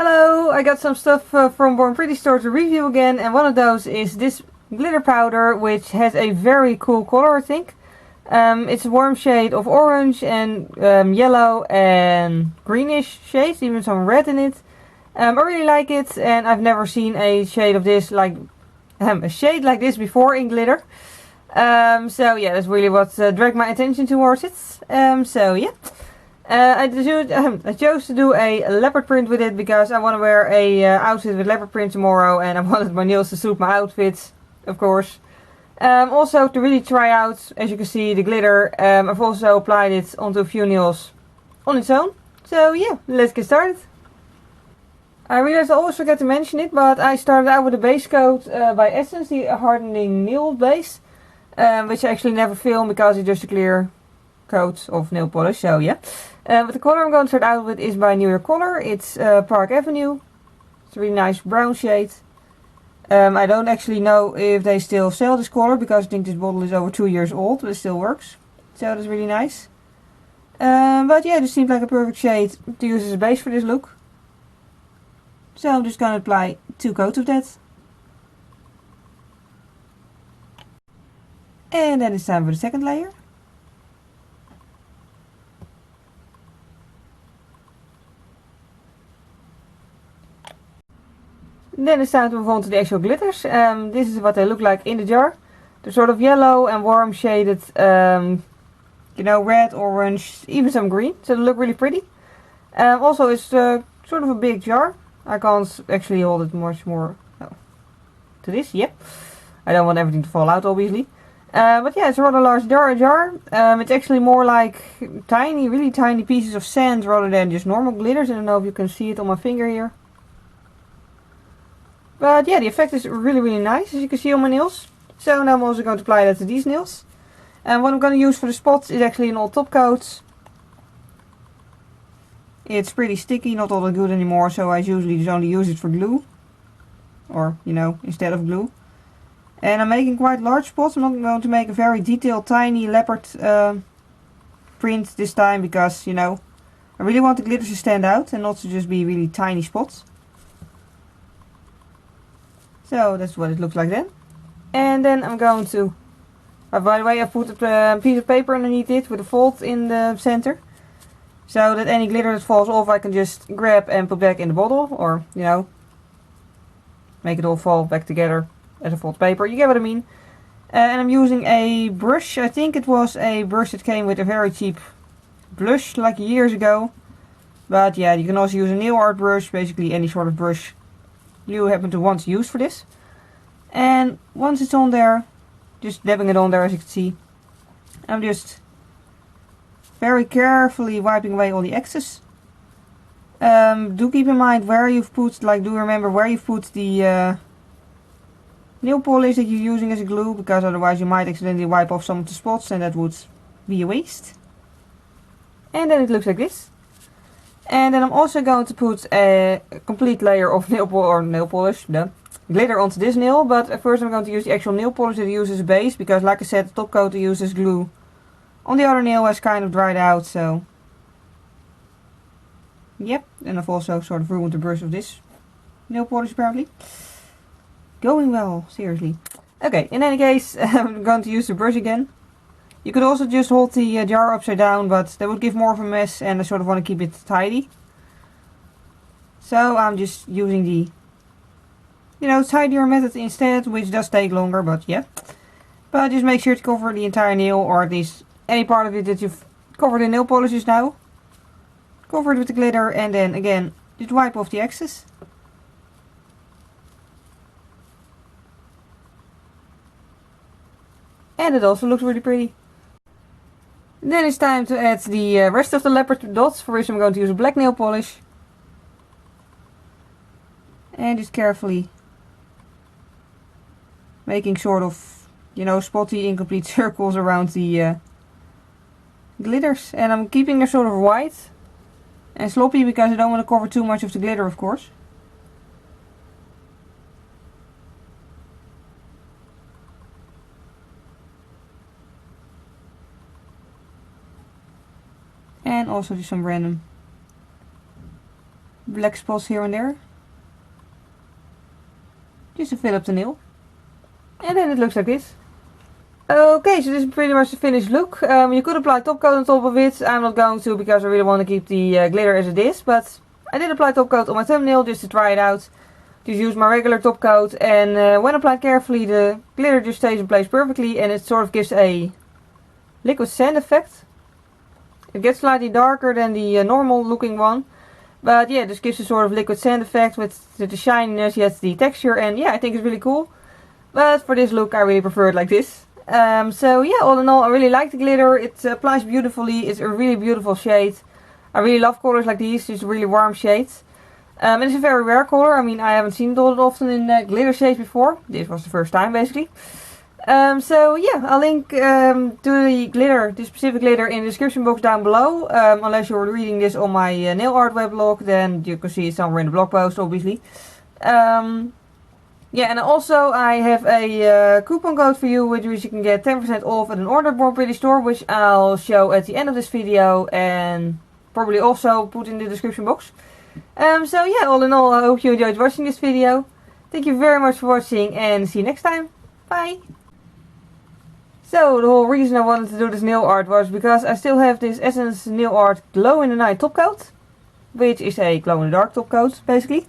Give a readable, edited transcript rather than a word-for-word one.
Hello, I got some stuff from Born Pretty Store to review again, and one of those is this glitter powder, which has a very cool color, I think. It's a warm shade of orange and yellow and greenish shades, even some red in it. I really like it, and I've never seen a shade of this like before in glitter. So yeah, that's really what dragged my attention towards it. So yeah. I chose to do a leopard print with it because I want to wear a outfit with leopard print tomorrow, and I wanted my nails to suit my outfit, of course. Also to really try out, as you can see, the glitter. I've also applied it onto a few nails on its own. So yeah, let's get started. I realized I always forget to mention it, but I started out with a base coat by Essence, the hardening nail base, which I actually never film because it's just a clear coat of nail polish, so yeah. But the color I'm going to start out with is by New York Color. It's Park Avenue. It's a really nice brown shade. I don't actually know if they still sell this color because I think this bottle is over 2 years old, but it still works. So that's really nice. But yeah, this seems like a perfect shade to use as a base for this look. So I'm just going to apply 2 coats of that. And then it's time for the second layer. Then it's time to move on to the actual glitters. This is what they look like in the jar. They're sort of yellow and warm shaded, red, orange, even some green. So they look really pretty. Also, it's sort of a big jar. I can't actually hold it much more to this. Yep. I don't want everything to fall out, obviously. But yeah, it's a rather large jar. It's actually more like tiny, really tiny pieces of sand rather than just normal glitters. I don't know if you can see it on my finger here. But yeah, the effect is really, really nice, as you can see on my nails. So now I'm also going to apply that to these nails. And what I'm going to use for the spots is actually an old top coat. It's pretty sticky, not all that good anymore, so I usually just only use it for glue. Or, instead of glue. And I'm making quite large spots. I'm not going to make a very detailed, tiny leopard print this time because, I really want the glitters to stand out and not to just be really tiny spots. So that's what it looks like then. And then I'm going to, by the way, I put a piece of paper underneath it with a fold in the center. So that any glitter that falls off I can just grab and put back in the bottle. Or, make it all fall back together as a fold paper. You get what I mean. And I'm using a brush. I think it was a brush that came with a very cheap blush like years ago. But yeah, you can also use a nail art brush. Basically any sort of brush you happen to want to use for this. And once it's on there, just dabbing it on there, as you can see, I'm just very carefully wiping away all the excess. Do keep in mind where you've put, do remember where you've put the nail polish that you're using as a glue, because otherwise you might accidentally wipe off some of the spots and that would be a waste. And then it looks like this. And then I'm also going to put a complete layer of nail polish, glitter onto this nail. But first I'm going to use the actual nail polish that I use as a base, because like I said, the top coat I use as glue on the other nail has kind of dried out, so yep. And I've also sort of ruined the brush of this nail polish apparently. Going well, seriously. Okay, in any case, I'm going to use the brush again. You could also just hold the jar upside down, but that would give more of a mess and I sort of want to keep it tidy. So I'm just using the, tidier method instead, which does take longer, but yeah. But just make sure to cover the entire nail, or at least any part of it that you've covered in nail polishes now. Cover it with the glitter and then again, just wipe off the excess. And it also looks really pretty. Then it's time to add the rest of the leopard dots, for which I'm going to use a black nail polish. And just carefully making sort of, spotty incomplete circles around the glitters. And I'm keeping them sort of white and sloppy because I don't want to cover too much of the glitter, of course. And also just some random black spots here and there. Just to fill up the nail. And then it looks like this. Okay, so this is pretty much the finished look. You could apply top coat on top of it. I'm not going to because I really want to keep the glitter as it is. But I did apply top coat on my thumbnail just to try it out. Just use my regular top coat, and when applied carefully the glitter just stays in place perfectly, and it sort of gives a liquid sand effect. It gets slightly darker than the normal looking one. But yeah, this gives a sort of liquid sand effect with the shininess yet the texture, and yeah, I think it's really cool. But for this look I really prefer it like this. So yeah, all in all I really like the glitter. It applies beautifully. It's a really beautiful shade. I really love colors like these. It's a really warm shade. And it's a very rare color. I mean, I haven't seen it all that often in glitter shades before. This was the first time basically. So yeah, I'll link to the glitter, this specific glitter, in the description box down below. Unless you're reading this on my nail art weblog, then you can see it somewhere in the blog post obviously. Yeah, and also I have a coupon code for you with which you can get 10% off at an order at Born Pretty store, which I'll show at the end of this video and probably also put in the description box. So yeah, all in all I hope you enjoyed watching this video. Thank you very much for watching and see you next time. Bye! So the whole reason I wanted to do this nail art was because I still have this Essence Nail Art Glow in the Night top coat, which is a glow in the dark top coat basically.